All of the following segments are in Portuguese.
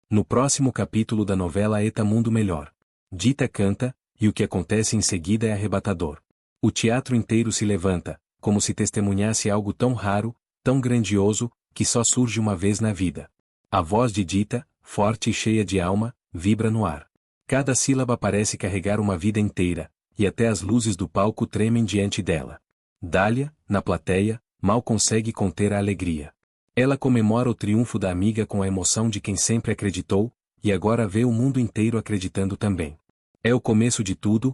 No próximo capítulo da novela Eta Mundo Melhor, Dita canta, e o que acontece em seguida é arrebatador. O teatro inteiro se levanta, como se testemunhasse algo tão raro, tão grandioso, que só surge uma vez na vida. A voz de Dita, forte e cheia de alma, vibra no ar. Cada sílaba parece carregar uma vida inteira, e até as luzes do palco tremem diante dela. Dália, na plateia, mal consegue conter a alegria. Ela comemora o triunfo da amiga com a emoção de quem sempre acreditou, e agora vê o mundo inteiro acreditando também. É o começo de tudo,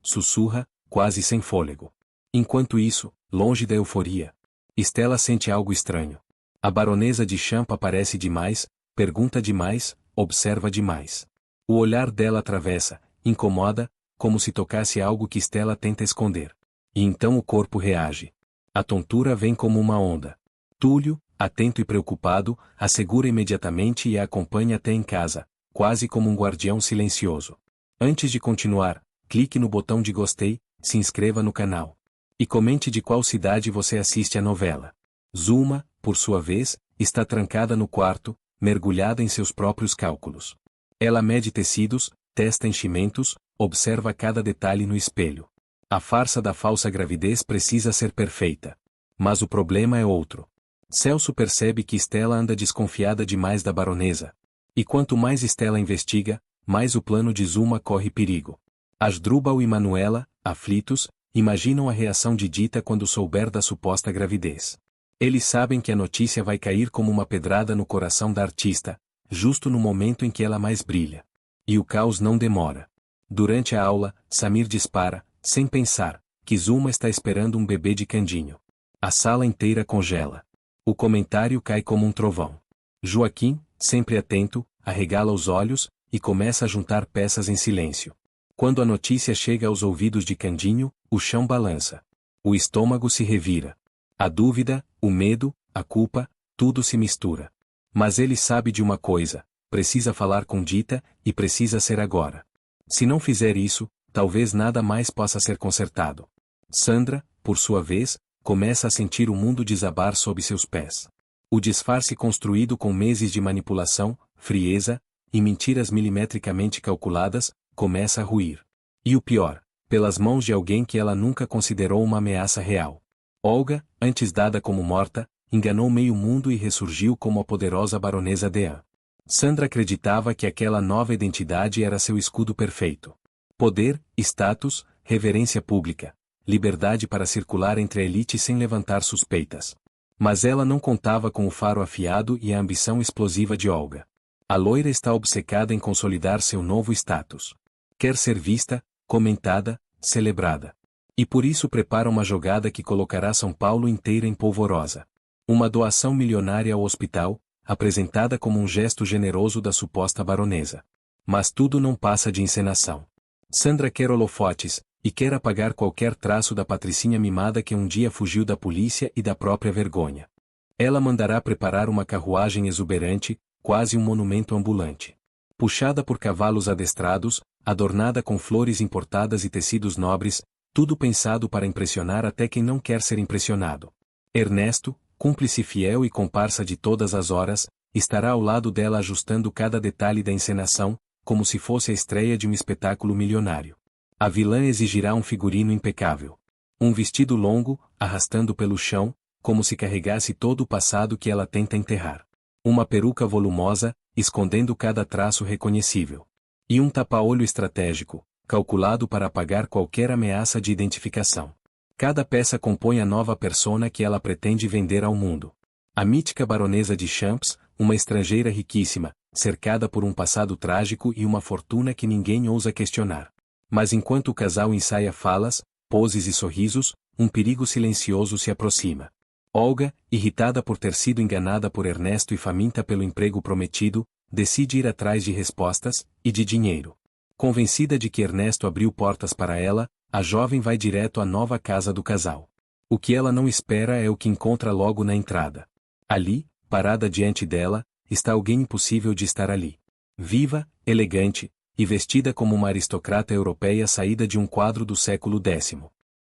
sussurra, quase sem fôlego. Enquanto isso, longe da euforia, Stella sente algo estranho. A baronesa de Champ aparece demais, pergunta demais, observa demais. O olhar dela atravessa, incomoda, como se tocasse algo que Stella tenta esconder. E então o corpo reage. A tontura vem como uma onda. Túlio, atento e preocupado, a segura imediatamente e a acompanha até em casa, quase como um guardião silencioso. Antes de continuar, clique no botão de gostei, se inscreva no canal. E comente de qual cidade você assiste a novela. Zulma, por sua vez, está trancada no quarto, mergulhada em seus próprios cálculos. Ela mede tecidos, testa enchimentos, observa cada detalhe no espelho. A farsa da falsa gravidez precisa ser perfeita. Mas o problema é outro. Celso percebe que Stella anda desconfiada demais da baronesa. E quanto mais Stella investiga, mais o plano de Zulma corre perigo. Asdrúbal e Manuela, aflitos, imaginam a reação de Dita quando souber da suposta gravidez. Eles sabem que a notícia vai cair como uma pedrada no coração da artista, justo no momento em que ela mais brilha. E o caos não demora. Durante a aula, Samir dispara, sem pensar, que Zulma está esperando um bebê de Candinho. A sala inteira congela. O comentário cai como um trovão. Joaquim, sempre atento, arregala os olhos, e começa a juntar peças em silêncio. Quando a notícia chega aos ouvidos de Candinho, o chão balança. O estômago se revira. A dúvida, o medo, a culpa, tudo se mistura. Mas ele sabe de uma coisa: precisa falar com Dita, e precisa ser agora. Se não fizer isso, talvez nada mais possa ser consertado. Sandra, por sua vez, começa a sentir o mundo desabar sob seus pés. O disfarce construído com meses de manipulação, frieza, e mentiras milimetricamente calculadas, começa a ruir. E o pior, pelas mãos de alguém que ela nunca considerou uma ameaça real. Olga, antes dada como morta, enganou meio mundo e ressurgiu como a poderosa baronesa Dean. Sandra acreditava que aquela nova identidade era seu escudo perfeito. Poder, status, reverência pública, liberdade para circular entre a elite sem levantar suspeitas. Mas ela não contava com o faro afiado e a ambição explosiva de Olga. A loira está obcecada em consolidar seu novo status. Quer ser vista, comentada, celebrada. E por isso prepara uma jogada que colocará São Paulo inteira em polvorosa. Uma doação milionária ao hospital, apresentada como um gesto generoso da suposta baronesa. Mas tudo não passa de encenação. Sandra quer holofotes, e quer apagar qualquer traço da patricinha mimada que um dia fugiu da polícia e da própria vergonha. Ela mandará preparar uma carruagem exuberante, quase um monumento ambulante. Puxada por cavalos adestrados, adornada com flores importadas e tecidos nobres, tudo pensado para impressionar até quem não quer ser impressionado. Ernesto, cúmplice fiel e comparsa de todas as horas, estará ao lado dela ajustando cada detalhe da encenação, como se fosse a estreia de um espetáculo milionário. A vilã exigirá um figurino impecável. Um vestido longo, arrastando pelo chão, como se carregasse todo o passado que ela tenta enterrar. Uma peruca volumosa, escondendo cada traço reconhecível. E um tapa-olho estratégico, calculado para apagar qualquer ameaça de identificação. Cada peça compõe a nova persona que ela pretende vender ao mundo. A mítica baronesa de Champs, uma estrangeira riquíssima, cercada por um passado trágico e uma fortuna que ninguém ousa questionar. Mas enquanto o casal ensaia falas, poses e sorrisos, um perigo silencioso se aproxima. Olga, irritada por ter sido enganada por Ernesto e faminta pelo emprego prometido, decide ir atrás de respostas, e de dinheiro. Convencida de que Ernesto abriu portas para ela, a jovem vai direto à nova casa do casal. O que ela não espera é o que encontra logo na entrada. Ali, parada diante dela, está alguém impossível de estar ali. Viva, elegante, e vestida como uma aristocrata europeia saída de um quadro do século X.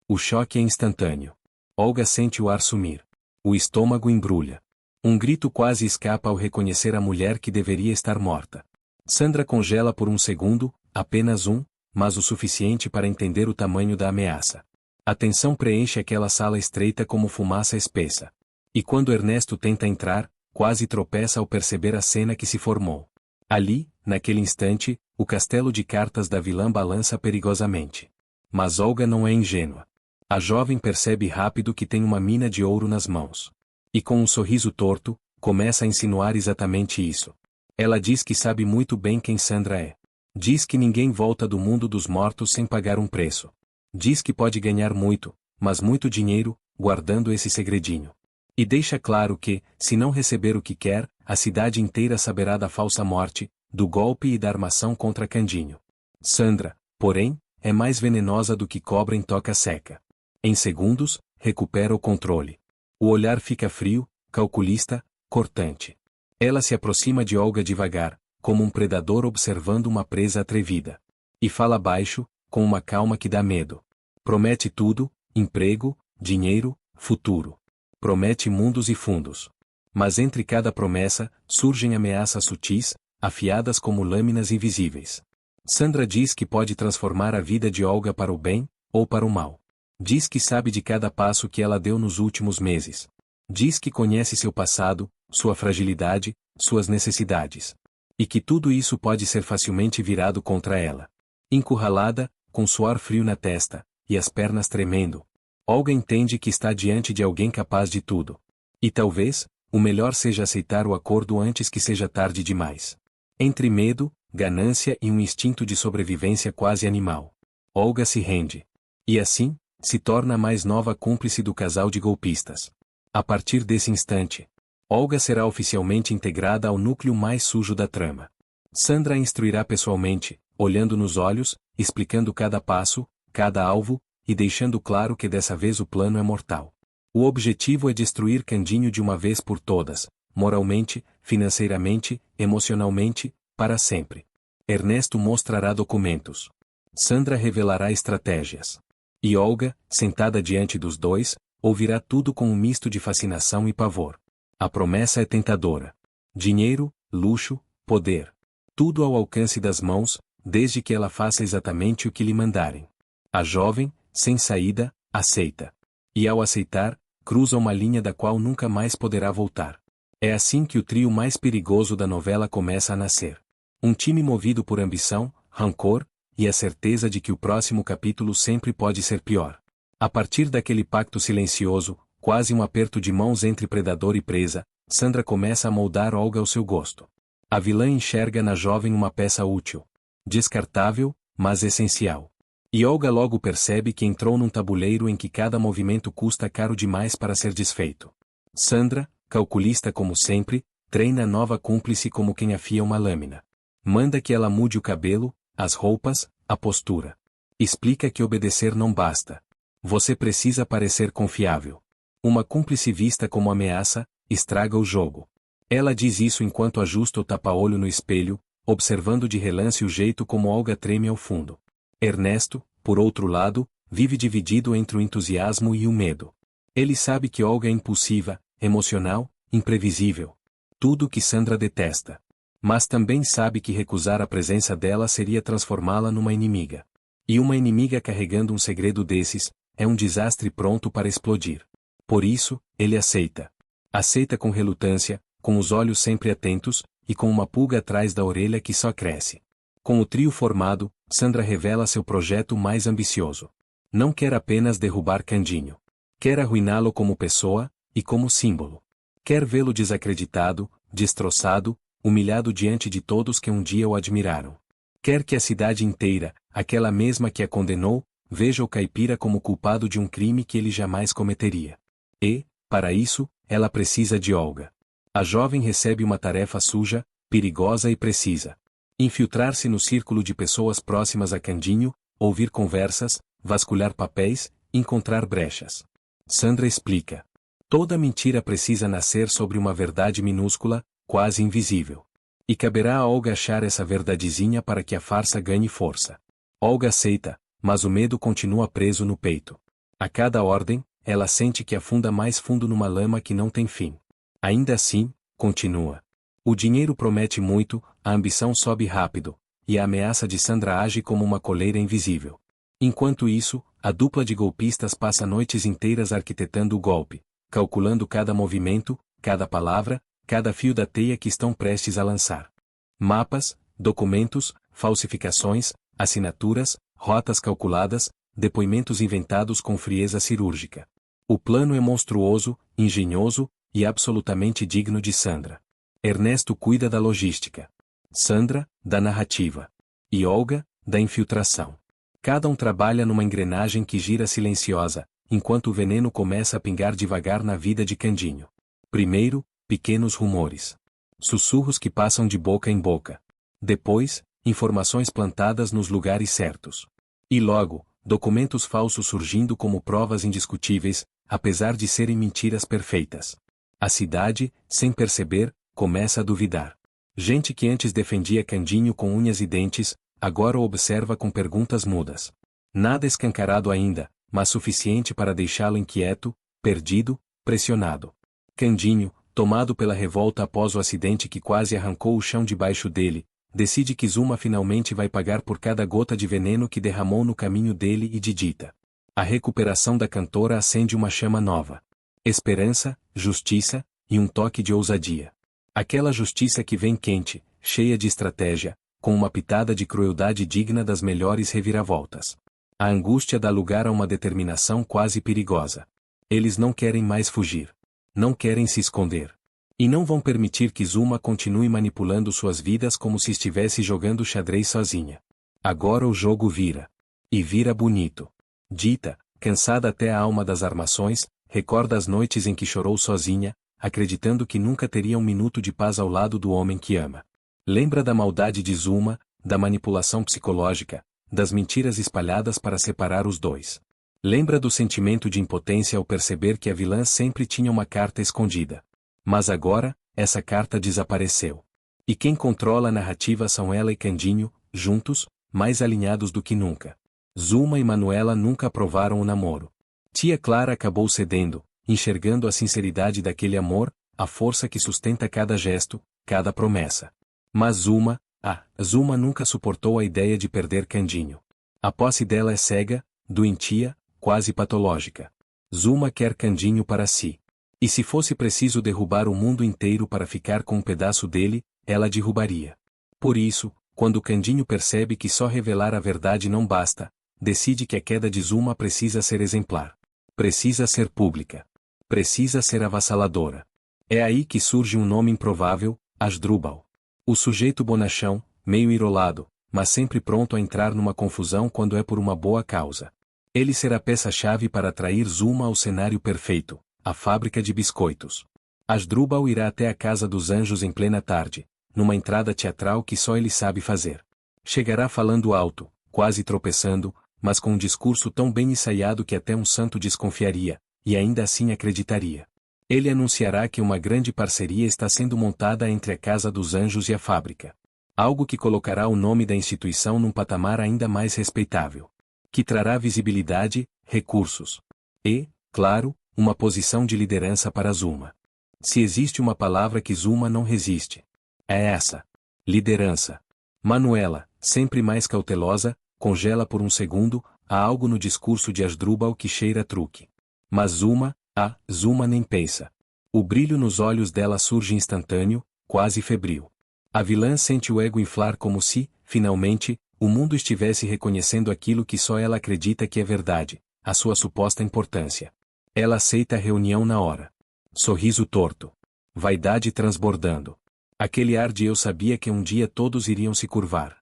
O choque é instantâneo. Olga sente o ar sumir. O estômago embrulha. Um grito quase escapa ao reconhecer a mulher que deveria estar morta. Sandra congela por um segundo, apenas um, mas o suficiente para entender o tamanho da ameaça. A tensão preenche aquela sala estreita como fumaça espessa. E quando Ernesto tenta entrar, quase tropeça ao perceber a cena que se formou. Ali, naquele instante, o castelo de cartas da vilã balança perigosamente. Mas Olga não é ingênua. A jovem percebe rápido que tem uma mina de ouro nas mãos. E com um sorriso torto, começa a insinuar exatamente isso. Ela diz que sabe muito bem quem Sandra é. Diz que ninguém volta do mundo dos mortos sem pagar um preço. Diz que pode ganhar muito, mas muito dinheiro, guardando esse segredinho. E deixa claro que, se não receber o que quer, a cidade inteira saberá da falsa morte, do golpe e da armação contra Candinho. Sandra, porém, é mais venenosa do que cobra em toca seca. Em segundos, recupera o controle. O olhar fica frio, calculista, cortante. Ela se aproxima de Olga devagar, como um predador observando uma presa atrevida. E fala baixo, com uma calma que dá medo. Promete tudo, emprego, dinheiro, futuro. Promete mundos e fundos. Mas entre cada promessa, surgem ameaças sutis, afiadas como lâminas invisíveis. Sandra diz que pode transformar a vida de Olga para o bem, ou para o mal. Diz que sabe de cada passo que ela deu nos últimos meses. Diz que conhece seu passado, sua fragilidade, suas necessidades. E que tudo isso pode ser facilmente virado contra ela. Encurralada, com suor frio na testa, e as pernas tremendo, Olga entende que está diante de alguém capaz de tudo. E talvez, o melhor seja aceitar o acordo antes que seja tarde demais. Entre medo, ganância e um instinto de sobrevivência quase animal, Olga se rende. E assim, se torna a mais nova cúmplice do casal de golpistas. A partir desse instante, Olga será oficialmente integrada ao núcleo mais sujo da trama. Sandra a instruirá pessoalmente, olhando nos olhos, explicando cada passo, cada alvo, e deixando claro que dessa vez o plano é mortal. O objetivo é destruir Candinho de uma vez por todas, moralmente, financeiramente, emocionalmente, para sempre. Ernesto mostrará documentos. Sandra revelará estratégias. E Olga, sentada diante dos dois, ouvirá tudo com um misto de fascinação e pavor. A promessa é tentadora. Dinheiro, luxo, poder. Tudo ao alcance das mãos, desde que ela faça exatamente o que lhe mandarem. A jovem, sem saída, aceita. E ao aceitar, cruza uma linha da qual nunca mais poderá voltar. É assim que o trio mais perigoso da novela começa a nascer. Um time movido por ambição, rancor, e a certeza de que o próximo capítulo sempre pode ser pior. A partir daquele pacto silencioso, quase um aperto de mãos entre predador e presa, Sandra começa a moldar Olga ao seu gosto. A vilã enxerga na jovem uma peça útil. Descartável, mas essencial. E Olga logo percebe que entrou num tabuleiro em que cada movimento custa caro demais para ser desfeito. Sandra, calculista como sempre, treina a nova cúmplice como quem afia uma lâmina. Manda que ela mude o cabelo, as roupas, a postura. Explica que obedecer não basta. Você precisa parecer confiável. Uma cúmplice vista como ameaça, estraga o jogo. Ela diz isso enquanto ajusta o tapa-olho no espelho, observando de relance o jeito como Olga treme ao fundo. Ernesto, por outro lado, vive dividido entre o entusiasmo e o medo. Ele sabe que Olga é impulsiva, emocional, imprevisível. Tudo o que Sandra detesta. Mas também sabe que recusar a presença dela seria transformá-la numa inimiga. E uma inimiga carregando um segredo desses, é um desastre pronto para explodir. Por isso, ele aceita. Aceita com relutância, com os olhos sempre atentos, e com uma pulga atrás da orelha que só cresce. Com o trio formado, Sandra revela seu projeto mais ambicioso. Não quer apenas derrubar Candinho. Quer arruiná-lo como pessoa, e como símbolo. Quer vê-lo desacreditado, destroçado, humilhado diante de todos que um dia o admiraram. Quer que a cidade inteira, aquela mesma que a condenou, veja o caipira como culpado de um crime que ele jamais cometeria. E, para isso, ela precisa de Olga. A jovem recebe uma tarefa suja, perigosa e precisa. Infiltrar-se no círculo de pessoas próximas a Candinho, ouvir conversas, vasculhar papéis, encontrar brechas. Sandra explica. Toda mentira precisa nascer sobre uma verdade minúscula, quase invisível. E caberá a Olga achar essa verdadezinha para que a farsa ganhe força. Olga aceita, mas o medo continua preso no peito. A cada ordem, ela sente que afunda mais fundo numa lama que não tem fim. Ainda assim, continua. O dinheiro promete muito, a ambição sobe rápido, e a ameaça de Sandra age como uma coleira invisível. Enquanto isso, a dupla de golpistas passa noites inteiras arquitetando o golpe, calculando cada movimento, cada palavra, cada fio da teia que estão prestes a lançar. Mapas, documentos, falsificações, assinaturas, rotas calculadas, depoimentos inventados com frieza cirúrgica. O plano é monstruoso, engenhoso e absolutamente digno de Sandra. Ernesto cuida da logística. Sandra, da narrativa. E Olga, da infiltração. Cada um trabalha numa engrenagem que gira silenciosa, enquanto o veneno começa a pingar devagar na vida de Candinho. Primeiro, pequenos rumores. Sussurros que passam de boca em boca. Depois, informações plantadas nos lugares certos. E logo, documentos falsos surgindo como provas indiscutíveis, apesar de serem mentiras perfeitas. A cidade, sem perceber, começa a duvidar. Gente que antes defendia Candinho com unhas e dentes, agora o observa com perguntas mudas. Nada escancarado ainda, mas suficiente para deixá-lo inquieto, perdido, pressionado. Candinho, tomado pela revolta após o acidente que quase arrancou o chão debaixo dele, decide que Zuma finalmente vai pagar por cada gota de veneno que derramou no caminho dele e de Dita. A recuperação da cantora acende uma chama nova. Esperança, justiça, e um toque de ousadia. Aquela justiça que vem quente, cheia de estratégia, com uma pitada de crueldade digna das melhores reviravoltas. A angústia dá lugar a uma determinação quase perigosa. Eles não querem mais fugir. Não querem se esconder. E não vão permitir que Zuma continue manipulando suas vidas como se estivesse jogando xadrez sozinha. Agora o jogo vira. E vira bonito. Dita, cansada até a alma das armações, recorda as noites em que chorou sozinha, acreditando que nunca teria um minuto de paz ao lado do homem que ama. Lembra da maldade de Zuma, da manipulação psicológica, das mentiras espalhadas para separar os dois. Lembra do sentimento de impotência ao perceber que a vilã sempre tinha uma carta escondida. Mas agora, essa carta desapareceu. E quem controla a narrativa são ela e Candinho, juntos, mais alinhados do que nunca. Zuma e Manuela nunca aprovaram o namoro. Tia Clara acabou cedendo, enxergando a sinceridade daquele amor, a força que sustenta cada gesto, cada promessa. Mas Zuma nunca suportou a ideia de perder Candinho. A posse dela é cega, doentia, quase patológica. Zuma quer Candinho para si. E se fosse preciso derrubar o mundo inteiro para ficar com um pedaço dele, ela derrubaria. Por isso, quando Candinho percebe que só revelar a verdade não basta, decide que a queda de Zuma precisa ser exemplar. Precisa ser pública. Precisa ser avassaladora. É aí que surge um nome improvável, Asdrubal. O sujeito bonachão, meio irolado, mas sempre pronto a entrar numa confusão quando é por uma boa causa. Ele será peça-chave para atrair Zuma ao cenário perfeito, a fábrica de biscoitos. Asdrubal irá até a Casa dos Anjos em plena tarde, numa entrada teatral que só ele sabe fazer. Chegará falando alto, quase tropeçando, mas com um discurso tão bem ensaiado que até um santo desconfiaria, e ainda assim acreditaria. Ele anunciará que uma grande parceria está sendo montada entre a Casa dos Anjos e a fábrica. Algo que colocará o nome da instituição num patamar ainda mais respeitável. Que trará visibilidade, recursos. E, claro, uma posição de liderança para Zuma. Se existe uma palavra que Zuma não resiste, é essa. Liderança. Manuela, sempre mais cautelosa, congela por um segundo, há algo no discurso de Asdrubal que cheira a truque. Mas Zuma nem pensa. O brilho nos olhos dela surge instantâneo, quase febril. A vilã sente o ego inflar como se, finalmente, o mundo estivesse reconhecendo aquilo que só ela acredita que é verdade, a sua suposta importância. Ela aceita a reunião na hora. Sorriso torto. Vaidade transbordando. Aquele ar de eu sabia que um dia todos iriam se curvar.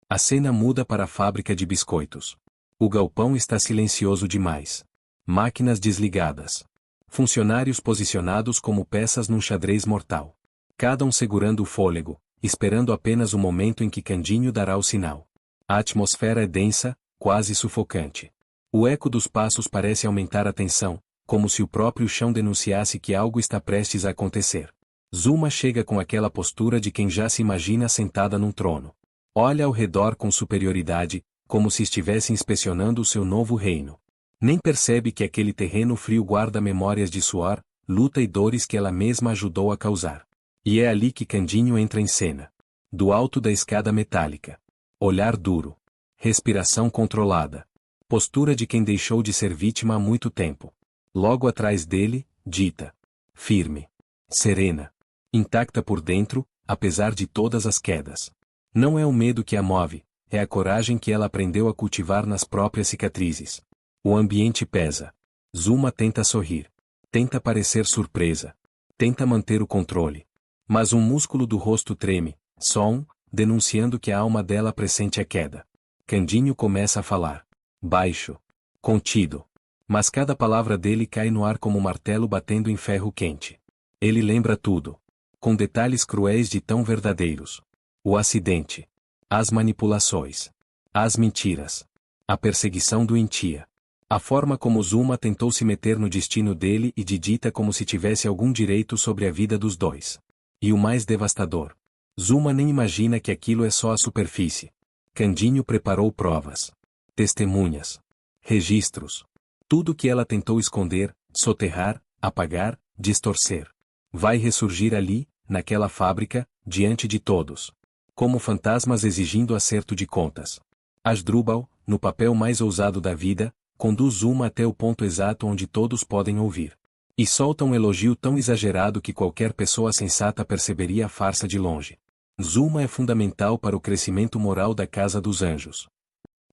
A cena muda para a fábrica de biscoitos. O galpão está silencioso demais. Máquinas desligadas. Funcionários posicionados como peças num xadrez mortal. Cada um segurando o fôlego, esperando apenas o momento em que Candinho dará o sinal. A atmosfera é densa, quase sufocante. O eco dos passos parece aumentar a tensão, como se o próprio chão denunciasse que algo está prestes a acontecer. Zuma chega com aquela postura de quem já se imagina sentada num trono. Olha ao redor com superioridade, como se estivesse inspecionando o seu novo reino. Nem percebe que aquele terreno frio guarda memórias de suor, luta e dores que ela mesma ajudou a causar. E é ali que Candinho entra em cena. Do alto da escada metálica. Olhar duro. Respiração controlada. Postura de quem deixou de ser vítima há muito tempo. Logo atrás dele, Dita. Firme. Serena. Intacta por dentro, apesar de todas as quedas. Não é o medo que a move, é a coragem que ela aprendeu a cultivar nas próprias cicatrizes. O ambiente pesa. Zuma tenta sorrir. Tenta parecer surpresa. Tenta manter o controle. Mas um músculo do rosto treme, denunciando que a alma dela pressente a queda. Candinho começa a falar. Baixo. Contido. Mas cada palavra dele cai no ar como um martelo batendo em ferro quente. Ele lembra tudo. Com detalhes cruéis de tão verdadeiros. O acidente. As manipulações. As mentiras. A perseguição do Intia. A forma como Zuma tentou se meter no destino dele e de Dita como se tivesse algum direito sobre a vida dos dois. E o mais devastador. Zuma nem imagina que aquilo é só a superfície. Candinho preparou provas. Testemunhas. Registros. Tudo que ela tentou esconder, soterrar, apagar, distorcer. Vai ressurgir ali, naquela fábrica, diante de todos. Como fantasmas exigindo acerto de contas. Asdrubal, no papel mais ousado da vida, conduz Zuma até o ponto exato onde todos podem ouvir. E solta um elogio tão exagerado que qualquer pessoa sensata perceberia a farsa de longe. Zuma é fundamental para o crescimento moral da Casa dos Anjos.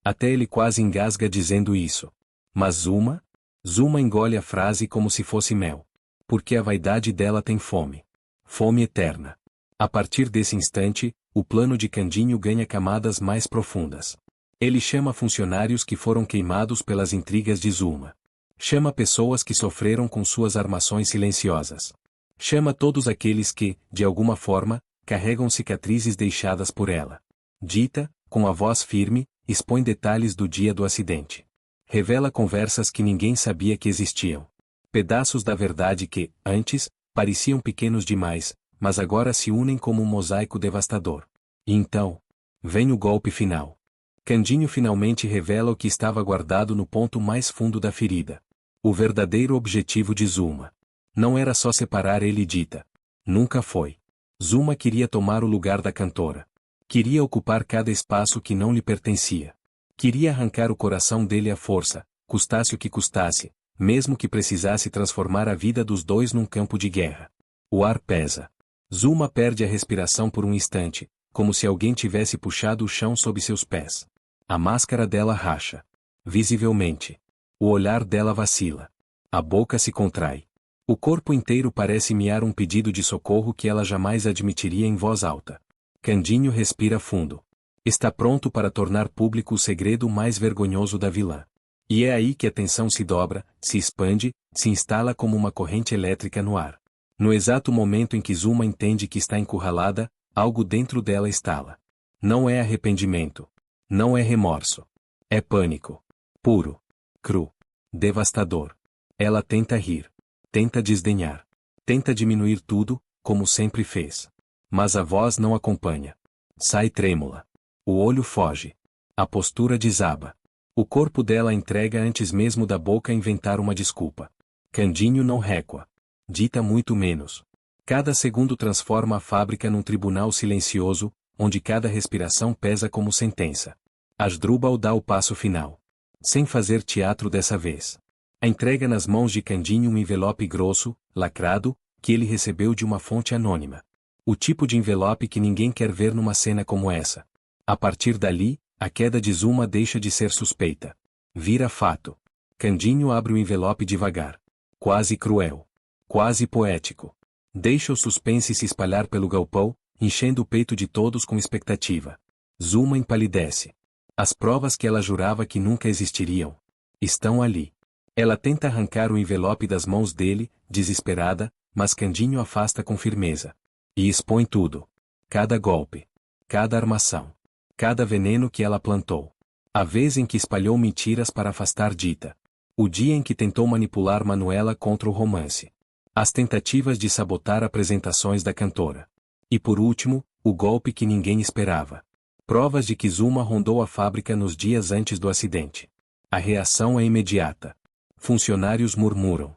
Até ele quase engasga dizendo isso. Mas Zuma? Zuma engole a frase como se fosse mel. Porque a vaidade dela tem fome. Fome eterna. A partir desse instante, o plano de Candinho ganha camadas mais profundas. Ele chama funcionários que foram queimados pelas intrigas de Zuma. Chama pessoas que sofreram com suas armações silenciosas. Chama todos aqueles que, de alguma forma, carregam cicatrizes deixadas por ela. Dita, com a voz firme, expõe detalhes do dia do acidente. Revela conversas que ninguém sabia que existiam. Pedaços da verdade que, antes, pareciam pequenos demais, mas agora se unem como um mosaico devastador. E então, vem o golpe final. Candinho finalmente revela o que estava guardado no ponto mais fundo da ferida. O verdadeiro objetivo de Zuma. Não era só separar ele e Dita. Nunca foi. Zuma queria tomar o lugar da cantora. Queria ocupar cada espaço que não lhe pertencia. Queria arrancar o coração dele à força, custasse o que custasse, mesmo que precisasse transformar a vida dos dois num campo de guerra. O ar pesa. Zuma perde a respiração por um instante, como se alguém tivesse puxado o chão sob seus pés. A máscara dela racha. Visivelmente. O olhar dela vacila. A boca se contrai. O corpo inteiro parece miar um pedido de socorro que ela jamais admitiria em voz alta. Candinho respira fundo. Está pronto para tornar público o segredo mais vergonhoso da vilã. E é aí que a tensão se dobra, se expande, se instala como uma corrente elétrica no ar. No exato momento em que Zuma entende que está encurralada, algo dentro dela estala. Não é arrependimento. Não é remorso. É pânico. Puro. Cru. Devastador. Ela tenta rir. Tenta desdenhar. Tenta diminuir tudo, como sempre fez. Mas a voz não acompanha. Sai trêmula. O olho foge. A postura desaba. O corpo dela entrega antes mesmo da boca inventar uma desculpa. Candinho não recua. Dita muito menos. Cada segundo transforma a fábrica num tribunal silencioso, onde cada respiração pesa como sentença. Asdrubal dá o passo final. Sem fazer teatro dessa vez. Entrega nas mãos de Candinho um envelope grosso, lacrado, que ele recebeu de uma fonte anônima. O tipo de envelope que ninguém quer ver numa cena como essa. A partir dali, a queda de Zuma deixa de ser suspeita. Vira fato. Candinho abre o envelope devagar. Quase cruel. Quase poético. Deixa o suspense se espalhar pelo galpão, enchendo o peito de todos com expectativa. Zuma empalidece. As provas que ela jurava que nunca existiriam. Estão ali. Ela tenta arrancar o envelope das mãos dele, desesperada, mas Candinho afasta com firmeza. E expõe tudo. Cada golpe. Cada armação. Cada veneno que ela plantou. A vez em que espalhou mentiras para afastar Dita. O dia em que tentou manipular Manuela contra o romance. As tentativas de sabotar apresentações da cantora. E por último, o golpe que ninguém esperava. Provas de que Zuma rondou a fábrica nos dias antes do acidente. A reação é imediata. Funcionários murmuram.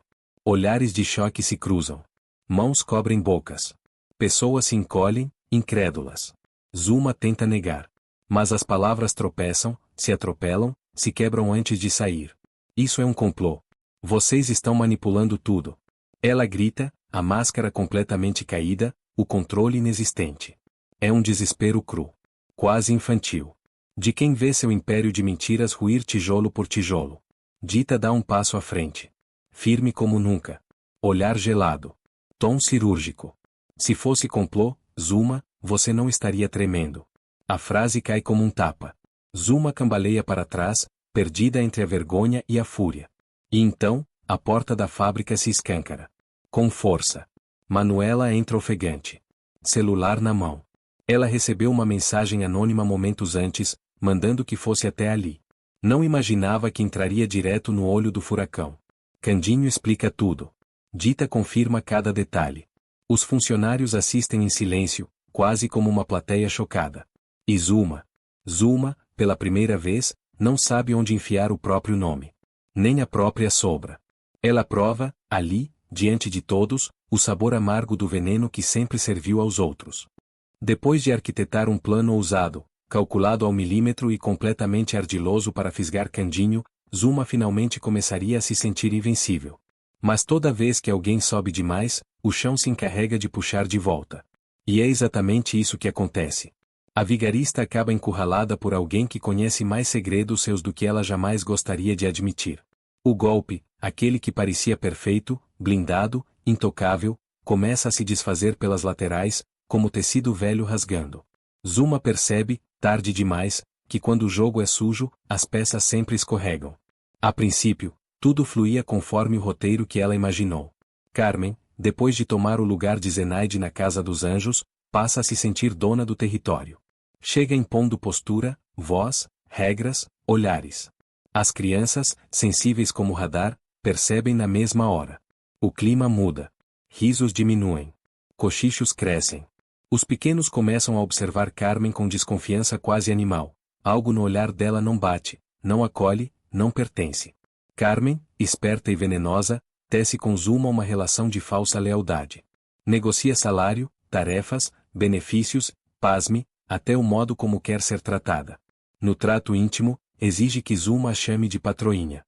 Olhares de choque se cruzam. Mãos cobrem bocas. Pessoas se encolhem, incrédulas. Zuma tenta negar. Mas as palavras tropeçam, se atropelam, se quebram antes de sair. Isso é um complô. Vocês estão manipulando tudo. Ela grita, a máscara completamente caída, o controle inexistente. É um desespero cru. Quase infantil. De quem vê seu império de mentiras ruir tijolo por tijolo. Dita dá um passo à frente. Firme como nunca. Olhar gelado. Tom cirúrgico. Se fosse complô, Zuma, você não estaria tremendo. A frase cai como um tapa. Zuma cambaleia para trás, perdida entre a vergonha e a fúria. E então, a porta da fábrica se escâncara. Com força. Manuela entra ofegante. Celular na mão. Ela recebeu uma mensagem anônima momentos antes, mandando que fosse até ali. Não imaginava que entraria direto no olho do furacão. Candinho explica tudo. Dita confirma cada detalhe. Os funcionários assistem em silêncio, quase como uma plateia chocada. E Zuma, pela primeira vez, não sabe onde enfiar o próprio nome. Nem a própria sombra. Ela prova, ali, diante de todos, o sabor amargo do veneno que sempre serviu aos outros. Depois de arquitetar um plano ousado, calculado ao milímetro e completamente ardiloso para fisgar Candinho, Zuma finalmente começaria a se sentir invencível. Mas toda vez que alguém sobe demais, o chão se encarrega de puxar de volta. E é exatamente isso que acontece. A vigarista acaba encurralada por alguém que conhece mais segredos seus do que ela jamais gostaria de admitir. O golpe, aquele que parecia perfeito, blindado, intocável, começa a se desfazer pelas laterais, como tecido velho rasgando. Zuma percebe, tarde demais, que quando o jogo é sujo, as peças sempre escorregam. A princípio, tudo fluía conforme o roteiro que ela imaginou. Carmen, depois de tomar o lugar de Zenaide na Casa dos Anjos, passa a se sentir dona do território. Chega impondo postura, voz, regras, olhares. As crianças, sensíveis como radar, percebem na mesma hora. O clima muda. Risos diminuem. Cochichos crescem. Os pequenos começam a observar Carmen com desconfiança quase animal. Algo no olhar dela não bate, não acolhe, não pertence. Carmen, esperta e venenosa, tece com Zuma uma relação de falsa lealdade. Negocia salário, tarefas, benefícios, pasme, até o modo como quer ser tratada. No trato íntimo, exige que Zuma a chame de patroinha.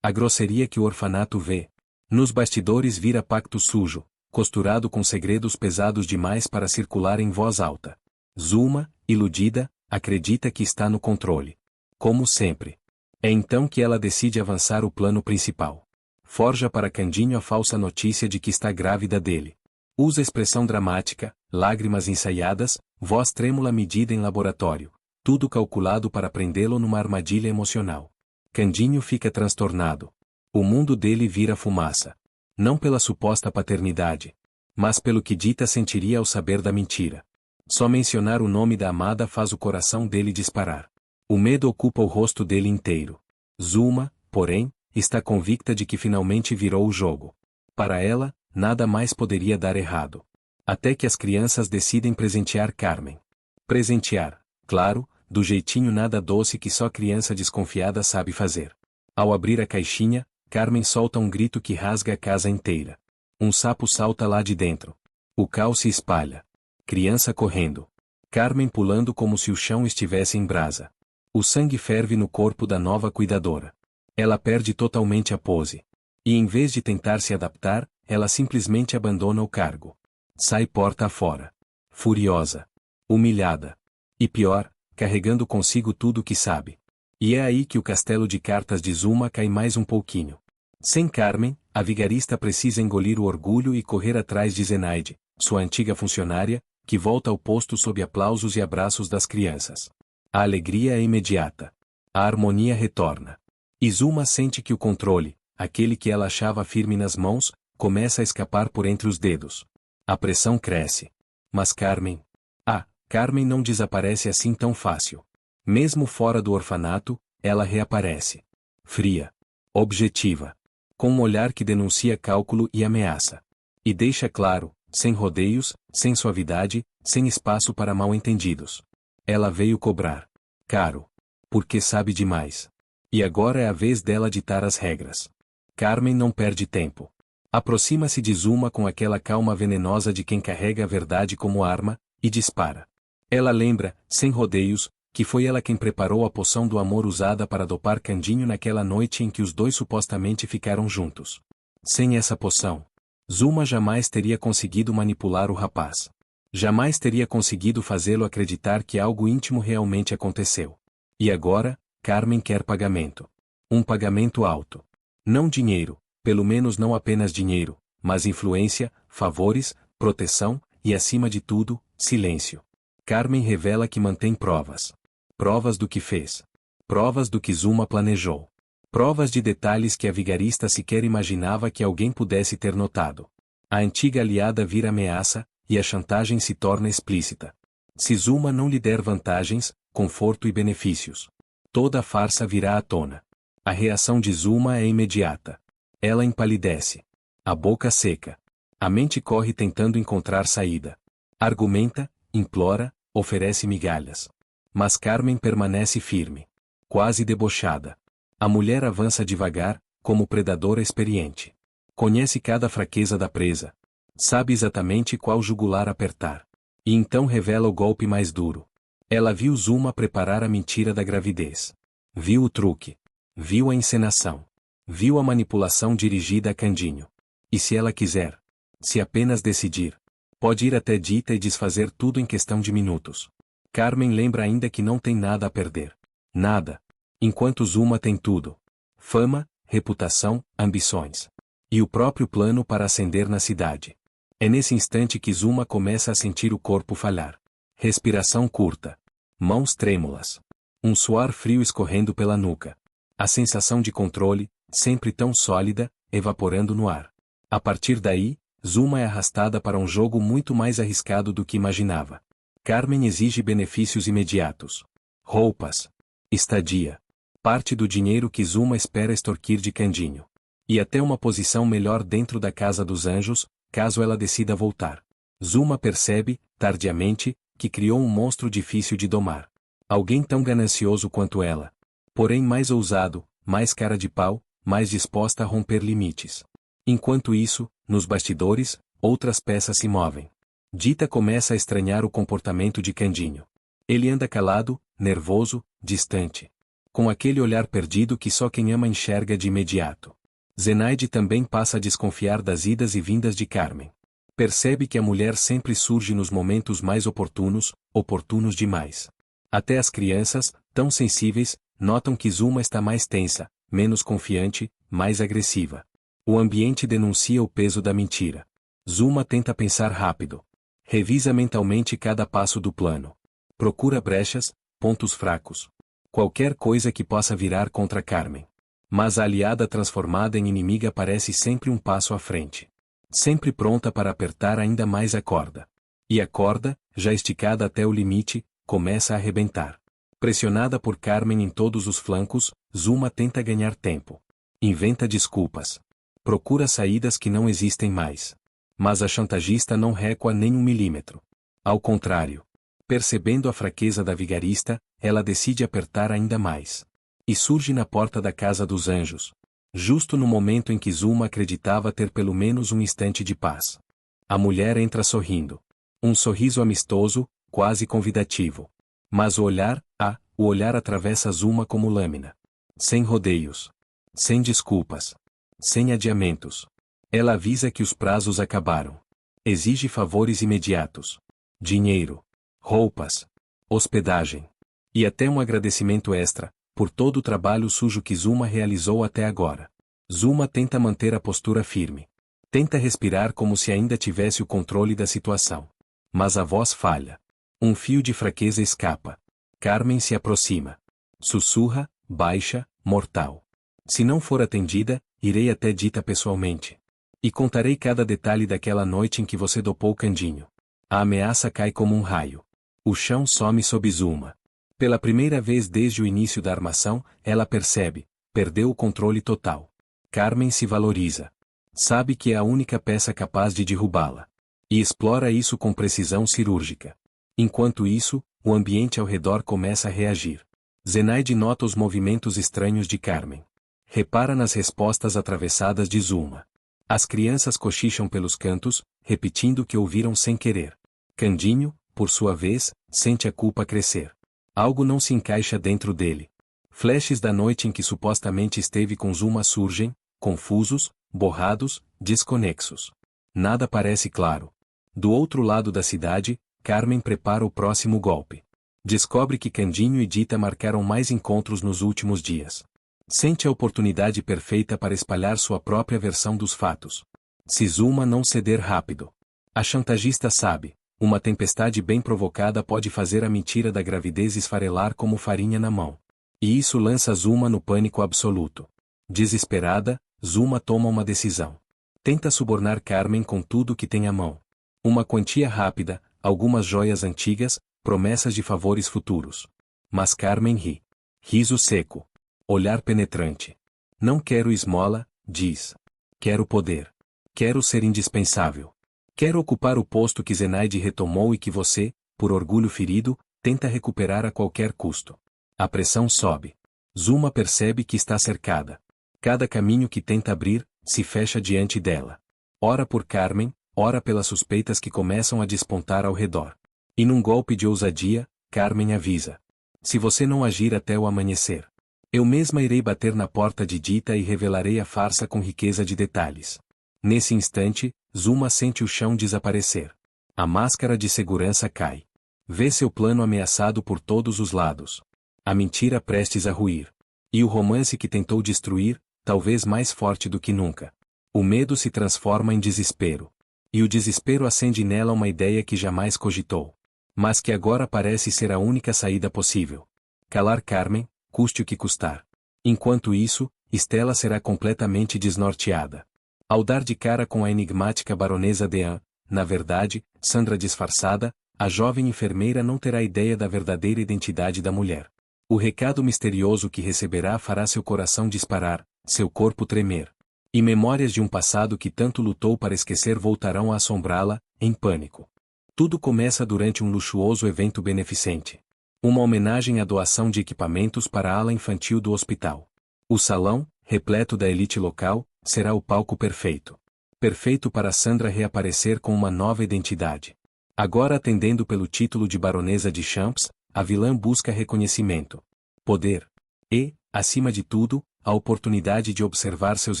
A grosseria que o orfanato vê. Nos bastidores vira pacto sujo, costurado com segredos pesados demais para circular em voz alta. Zuma, iludida, acredita que está no controle. Como sempre. É então que ela decide avançar o plano principal. Forja para Candinho a falsa notícia de que está grávida dele. Usa expressão dramática, lágrimas ensaiadas, voz trêmula medida em laboratório. Tudo calculado para prendê-lo numa armadilha emocional. Candinho fica transtornado. O mundo dele vira fumaça. Não pela suposta paternidade, mas pelo que Dita sentiria ao saber da mentira. Só mencionar o nome da amada faz o coração dele disparar. O medo ocupa o rosto dele inteiro. Zuma, porém, está convicta de que finalmente virou o jogo. Para ela, nada mais poderia dar errado. Até que as crianças decidem presentear Carmen. Presentear, claro, do jeitinho nada doce que só criança desconfiada sabe fazer. Ao abrir a caixinha, Carmen solta um grito que rasga a casa inteira. Um sapo salta lá de dentro. O caos se espalha. Criança correndo. Carmen pulando como se o chão estivesse em brasa. O sangue ferve no corpo da nova cuidadora. Ela perde totalmente a pose. E em vez de tentar se adaptar, ela simplesmente abandona o cargo. Sai porta afora. Furiosa. Humilhada. E pior, carregando consigo tudo o que sabe. E é aí que o castelo de cartas de Zuma cai mais um pouquinho. Sem Carmen, a vigarista precisa engolir o orgulho e correr atrás de Zenaide, sua antiga funcionária, que volta ao posto sob aplausos e abraços das crianças. A alegria é imediata. A harmonia retorna. E Zuma sente que o controle, aquele que ela achava firme nas mãos, começa a escapar por entre os dedos. A pressão cresce. Mas Carmen não desaparece assim tão fácil. Mesmo fora do orfanato, ela reaparece. Fria. Objetiva. Com um olhar que denuncia cálculo e ameaça. E deixa claro, sem rodeios, sem suavidade, sem espaço para mal-entendidos. Ela veio cobrar. Caro. Porque sabe demais. E agora é a vez dela ditar as regras. Carmen não perde tempo. Aproxima-se de Zuma com aquela calma venenosa de quem carrega a verdade como arma, e dispara. Ela lembra, sem rodeios, que foi ela quem preparou a poção do amor usada para dopar Candinho naquela noite em que os dois supostamente ficaram juntos. Sem essa poção, Zuma jamais teria conseguido manipular o rapaz. Jamais teria conseguido fazê-lo acreditar que algo íntimo realmente aconteceu. E agora, Carmen quer pagamento. Um pagamento alto. Não dinheiro, pelo menos não apenas dinheiro, mas influência, favores, proteção, e acima de tudo, silêncio. Carmen revela que mantém provas. Provas do que fez. Provas do que Zuma planejou. Provas de detalhes que a vigarista sequer imaginava que alguém pudesse ter notado. A antiga aliada vira ameaça, e a chantagem se torna explícita. Se Zuma não lhe der vantagens, conforto e benefícios, toda a farsa virá à tona. A reação de Zuma é imediata. Ela empalidece. A boca seca. A mente corre tentando encontrar saída. Argumenta, implora, oferece migalhas. Mas Carmen permanece firme. Quase debochada. A mulher avança devagar, como predadora experiente. Conhece cada fraqueza da presa. Sabe exatamente qual jugular apertar. E então revela o golpe mais duro. Ela viu Zuma preparar a mentira da gravidez. Viu o truque. Viu a encenação. Viu a manipulação dirigida a Candinho. E se ela quiser, se apenas decidir, pode ir até Dita e desfazer tudo em questão de minutos. Carmen lembra ainda que não tem nada a perder. Nada. Enquanto Zuma tem tudo. Fama, reputação, ambições. E o próprio plano para ascender na cidade. É nesse instante que Zuma começa a sentir o corpo falhar. Respiração curta. Mãos trêmulas. Um suor frio escorrendo pela nuca. A sensação de controle, sempre tão sólida, evaporando no ar. A partir daí, Zuma é arrastada para um jogo muito mais arriscado do que imaginava. Carmen exige benefícios imediatos. Roupas. Estadia. Parte do dinheiro que Zuma espera extorquir de Candinho. E até uma posição melhor dentro da Casa dos Anjos, caso ela decida voltar. Zuma percebe, tardiamente, que criou um monstro difícil de domar. Alguém tão ganancioso quanto ela. Porém mais ousado, mais cara de pau, mais disposta a romper limites. Enquanto isso, nos bastidores, outras peças se movem. Dita começa a estranhar o comportamento de Candinho. Ele anda calado, nervoso, distante. Com aquele olhar perdido que só quem ama enxerga de imediato. Zenaide também passa a desconfiar das idas e vindas de Carmen. Percebe que a mulher sempre surge nos momentos mais oportunos, oportunos demais. Até as crianças, tão sensíveis, notam que Zuma está mais tensa, menos confiante, mais agressiva. O ambiente denuncia o peso da mentira. Zuma tenta pensar rápido. Revisa mentalmente cada passo do plano. Procura brechas, pontos fracos. Qualquer coisa que possa virar contra Carmen. Mas a aliada transformada em inimiga parece sempre um passo à frente. Sempre pronta para apertar ainda mais a corda. E a corda, já esticada até o limite, começa a arrebentar. Pressionada por Carmen em todos os flancos, Zuma tenta ganhar tempo. Inventa desculpas. Procura saídas que não existem mais. Mas a chantagista não recua nem 1 milímetro. Ao contrário. Percebendo a fraqueza da vigarista, ela decide apertar ainda mais. E surge na porta da Casa dos Anjos. Justo no momento em que Zuma acreditava ter pelo menos um instante de paz. A mulher entra sorrindo. Um sorriso amistoso, quase convidativo. Mas o olhar atravessa Zuma como lâmina. Sem rodeios. Sem desculpas. Sem adiamentos. Ela avisa que os prazos acabaram. Exige favores imediatos. Dinheiro. Roupas. Hospedagem. E até um agradecimento extra, por todo o trabalho sujo que Zuma realizou até agora. Zuma tenta manter a postura firme. Tenta respirar como se ainda tivesse o controle da situação. Mas a voz falha. Um fio de fraqueza escapa. Carmen se aproxima. Sussurra, baixa, mortal. Se não for atendida, irei até Dita pessoalmente. E contarei cada detalhe daquela noite em que você dopou Candinho. A ameaça cai como um raio. O chão some sob Zuma. Pela primeira vez desde o início da armação, ela percebe, perdeu o controle total. Carmen se valoriza. Sabe que é a única peça capaz de derrubá-la. E explora isso com precisão cirúrgica. Enquanto isso, o ambiente ao redor começa a reagir. Zenaide nota os movimentos estranhos de Carmen. Repara nas respostas atravessadas de Zuma. As crianças cochicham pelos cantos, repetindo o que ouviram sem querer. Candinho, por sua vez, sente a culpa crescer. Algo não se encaixa dentro dele. Flashes da noite em que supostamente esteve com Zuma surgem, confusos, borrados, desconexos. Nada parece claro. Do outro lado da cidade, Carmen prepara o próximo golpe. Descobre que Candinho e Dita marcaram mais encontros nos últimos dias. Sente a oportunidade perfeita para espalhar sua própria versão dos fatos. Se Zuma não ceder rápido. A chantagista sabe, uma tempestade bem provocada pode fazer a mentira da gravidez esfarelar como farinha na mão. E isso lança Zuma no pânico absoluto. Desesperada, Zuma toma uma decisão. Tenta subornar Carmen com tudo que tem à mão. Uma quantia rápida, algumas joias antigas, promessas de favores futuros. Mas Carmen ri. Riso seco. Olhar penetrante. Não quero esmola, diz. Quero poder. Quero ser indispensável. Quero ocupar o posto que Zenaide retomou e que você, por orgulho ferido, tenta recuperar a qualquer custo. A pressão sobe. Zuma percebe que está cercada. Cada caminho que tenta abrir, se fecha diante dela. Ora por Carmen, ora pelas suspeitas que começam a despontar ao redor. E num golpe de ousadia, Carmen avisa. Se você não agir até o amanhecer, eu mesma irei bater na porta de Dita e revelarei a farsa com riqueza de detalhes. Nesse instante, Zuma sente o chão desaparecer. A máscara de segurança cai. Vê seu plano ameaçado por todos os lados. A mentira prestes a ruir. E o romance que tentou destruir, talvez mais forte do que nunca. O medo se transforma em desespero. E o desespero acende nela uma ideia que jamais cogitou. Mas que agora parece ser a única saída possível. Calar Carmen, custe o que custar. Enquanto isso, Stella será completamente desnorteada. Ao dar de cara com a enigmática baronesa Dean, na verdade, Sandra disfarçada, a jovem enfermeira não terá ideia da verdadeira identidade da mulher. O recado misterioso que receberá fará seu coração disparar, seu corpo tremer. E memórias de um passado que tanto lutou para esquecer voltarão a assombrá-la, em pânico. Tudo começa durante um luxuoso evento beneficente. Uma homenagem à doação de equipamentos para a ala infantil do hospital. O salão, repleto da elite local, será o palco perfeito. Perfeito para Sandra reaparecer com uma nova identidade. Agora atendendo pelo título de Baronesa de Champs, a vilã busca reconhecimento, poder e, acima de tudo, a oportunidade de observar seus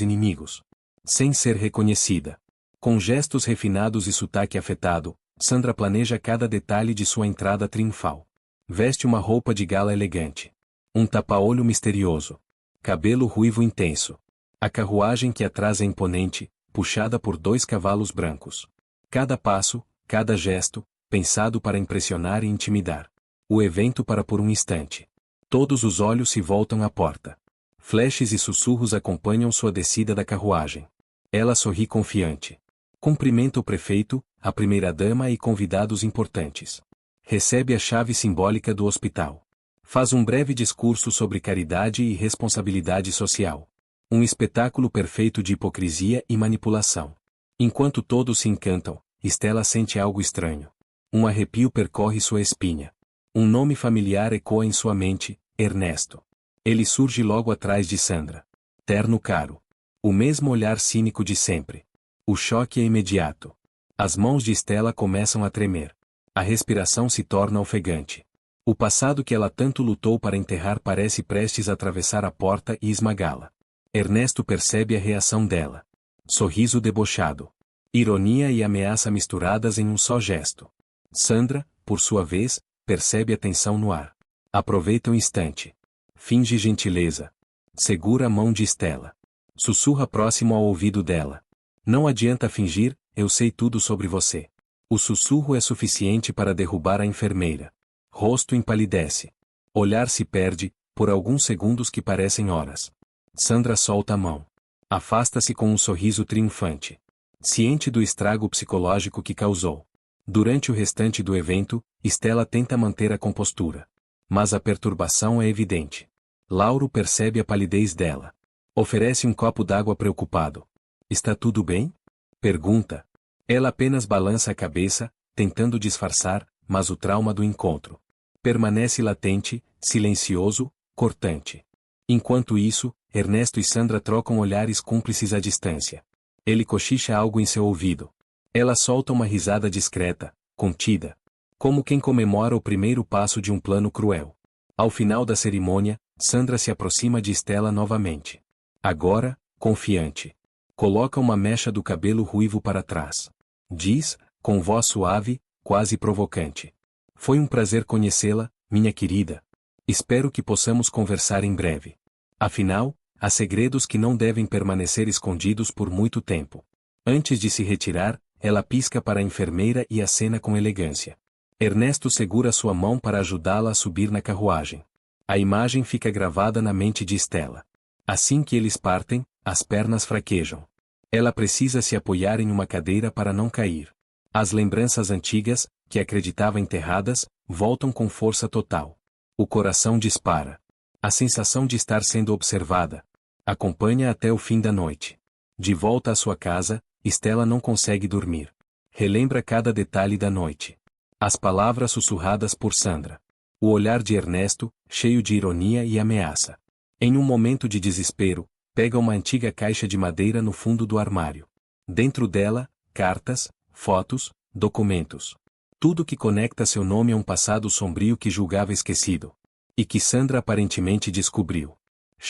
inimigos. Sem ser reconhecida. Com gestos refinados e sotaque afetado, Sandra planeja cada detalhe de sua entrada triunfal. Veste uma roupa de gala elegante. Um tapa-olho misterioso. Cabelo ruivo intenso. A carruagem que atrás é imponente, puxada por 2 cavalos brancos. Cada passo, cada gesto, pensado para impressionar e intimidar. O evento para por um instante. Todos os olhos se voltam à porta. Flashes e sussurros acompanham sua descida da carruagem. Ela sorri confiante. Cumprimenta o prefeito, a primeira-dama e convidados importantes. Recebe a chave simbólica do hospital. Faz um breve discurso sobre caridade e responsabilidade social. Um espetáculo perfeito de hipocrisia e manipulação. Enquanto todos se encantam, Stella sente algo estranho. Um arrepio percorre sua espinha. Um nome familiar ecoa em sua mente, Ernesto. Ele surge logo atrás de Sandra. Terno caro. O mesmo olhar cínico de sempre. O choque é imediato. As mãos de Stella começam a tremer. A respiração se torna ofegante. O passado que ela tanto lutou para enterrar parece prestes a atravessar a porta e esmagá-la. Ernesto percebe a reação dela. Sorriso debochado. Ironia e ameaça misturadas em um só gesto. Sandra, por sua vez, percebe a tensão no ar. Aproveita um instante. Finge gentileza. Segura a mão de Stella. Sussurra próximo ao ouvido dela. Não adianta fingir, eu sei tudo sobre você. O sussurro é suficiente para derrubar a enfermeira. Rosto empalidece. Olhar se perde, por alguns segundos que parecem horas. Sandra solta a mão. Afasta-se com um sorriso triunfante. Ciente do estrago psicológico que causou. Durante o restante do evento, Stella tenta manter a compostura. Mas a perturbação é evidente. Lauro percebe a palidez dela. Oferece um copo d'água preocupado. Está tudo bem? Pergunta. Ela apenas balança a cabeça, tentando disfarçar, mas o trauma do encontro permanece latente, silencioso, cortante. Enquanto isso, Ernesto e Sandra trocam olhares cúmplices à distância. Ele cochicha algo em seu ouvido. Ela solta uma risada discreta, contida. Como quem comemora o primeiro passo de um plano cruel. Ao final da cerimônia, Sandra se aproxima de Stella novamente. Agora, confiante. Coloca uma mecha do cabelo ruivo para trás. Diz, com voz suave, quase provocante. Foi um prazer conhecê-la, minha querida. Espero que possamos conversar em breve. Afinal, há segredos que não devem permanecer escondidos por muito tempo. Antes de se retirar, ela pisca para a enfermeira e acena com elegância. Ernesto segura sua mão para ajudá-la a subir na carruagem. A imagem fica gravada na mente de Stella. Assim que eles partem, as pernas fraquejam. Ela precisa se apoiar em uma cadeira para não cair. As lembranças antigas, que acreditava enterradas, voltam com força total. O coração dispara. A sensação de estar sendo observada acompanha até o fim da noite. De volta à sua casa, Stella não consegue dormir. Relembra cada detalhe da noite. As palavras sussurradas por Sandra. O olhar de Ernesto, cheio de ironia e ameaça. Em um momento de desespero, pega uma antiga caixa de madeira no fundo do armário. Dentro dela, cartas, fotos, documentos. Tudo que conecta seu nome a um passado sombrio que julgava esquecido. E que Sandra aparentemente descobriu.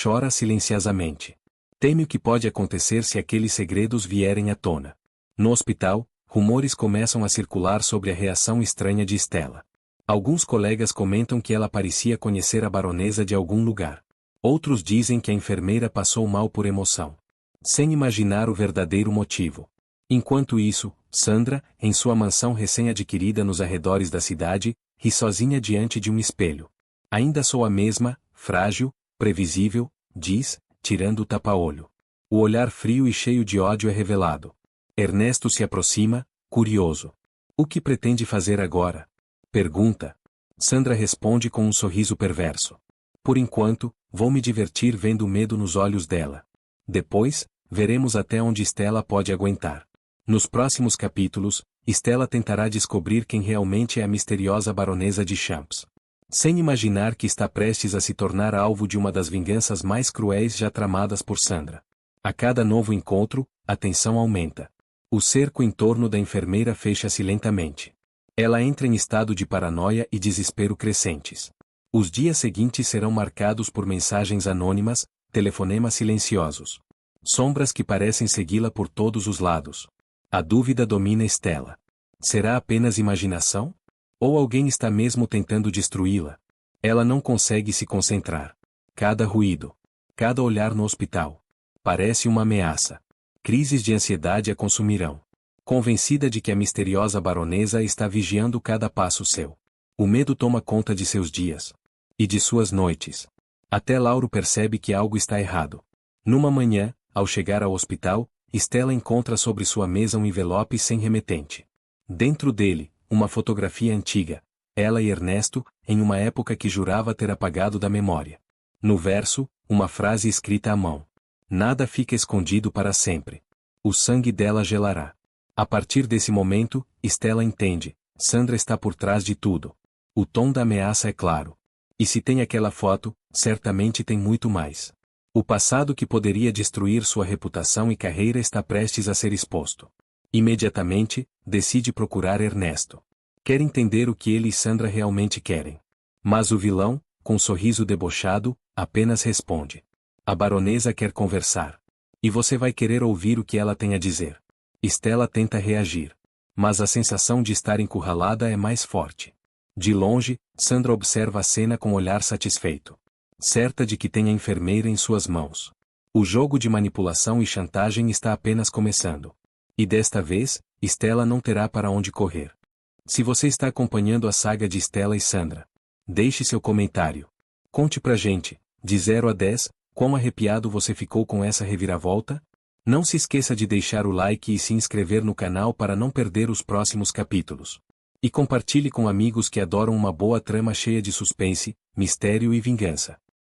Chora silenciosamente. Teme o que pode acontecer se aqueles segredos vierem à tona. No hospital, rumores começam a circular sobre a reação estranha de Stella. Alguns colegas comentam que ela parecia conhecer a baronesa de algum lugar. Outros dizem que a enfermeira passou mal por emoção. Sem imaginar o verdadeiro motivo. Enquanto isso, Sandra, em sua mansão recém-adquirida nos arredores da cidade, ri sozinha diante de um espelho. Ainda sou a mesma, frágil, previsível, diz, tirando o tapa-olho. O olhar frio e cheio de ódio é revelado. Ernesto se aproxima, curioso. O que pretende fazer agora? Pergunta. Sandra responde com um sorriso perverso. Por enquanto, vou me divertir vendo o medo nos olhos dela. Depois, veremos até onde Stella pode aguentar. Nos próximos capítulos, Stella tentará descobrir quem realmente é a misteriosa baronesa de Champs. Sem imaginar que está prestes a se tornar alvo de uma das vinganças mais cruéis já tramadas por Sandra. A cada novo encontro, a tensão aumenta. O cerco em torno da enfermeira fecha-se lentamente. Ela entra em estado de paranoia e desespero crescentes. Os dias seguintes serão marcados por mensagens anônimas, telefonemas silenciosos. Sombras que parecem segui-la por todos os lados. A dúvida domina Stella. Será apenas imaginação? Ou alguém está mesmo tentando destruí-la? Ela não consegue se concentrar. Cada ruído. Cada olhar no hospital. Parece uma ameaça. Crises de ansiedade a consumirão. Convencida de que a misteriosa baronesa está vigiando cada passo seu. O medo toma conta de seus dias. E de suas noites. Até Lauro percebe que algo está errado. Numa manhã, ao chegar ao hospital, Stella encontra sobre sua mesa um envelope sem remetente. Dentro dele, uma fotografia antiga. Ela e Ernesto, em uma época que jurava ter apagado da memória. No verso, uma frase escrita à mão. Nada fica escondido para sempre. O sangue dela gelará. A partir desse momento, Stella entende. Sandra está por trás de tudo. O tom da ameaça é claro. E se tem aquela foto, certamente tem muito mais. O passado que poderia destruir sua reputação e carreira está prestes a ser exposto. Imediatamente, decide procurar Ernesto. Quer entender o que ele e Sandra realmente querem. Mas o vilão, com um sorriso debochado, apenas responde. A baronesa quer conversar. E você vai querer ouvir o que ela tem a dizer. Stella tenta reagir. Mas a sensação de estar encurralada é mais forte. De longe, Sandra observa a cena com olhar satisfeito. Certa de que tem a enfermeira em suas mãos. O jogo de manipulação e chantagem está apenas começando. E desta vez, Stella não terá para onde correr. Se você está acompanhando a saga de Stella e Sandra, deixe seu comentário. Conte pra gente, de 0 a 10, quão arrepiado você ficou com essa reviravolta? Não se esqueça de deixar o like e se inscrever no canal para não perder os próximos capítulos. E compartilhe com amigos que adoram uma boa trama cheia de suspense, mistério e vingança.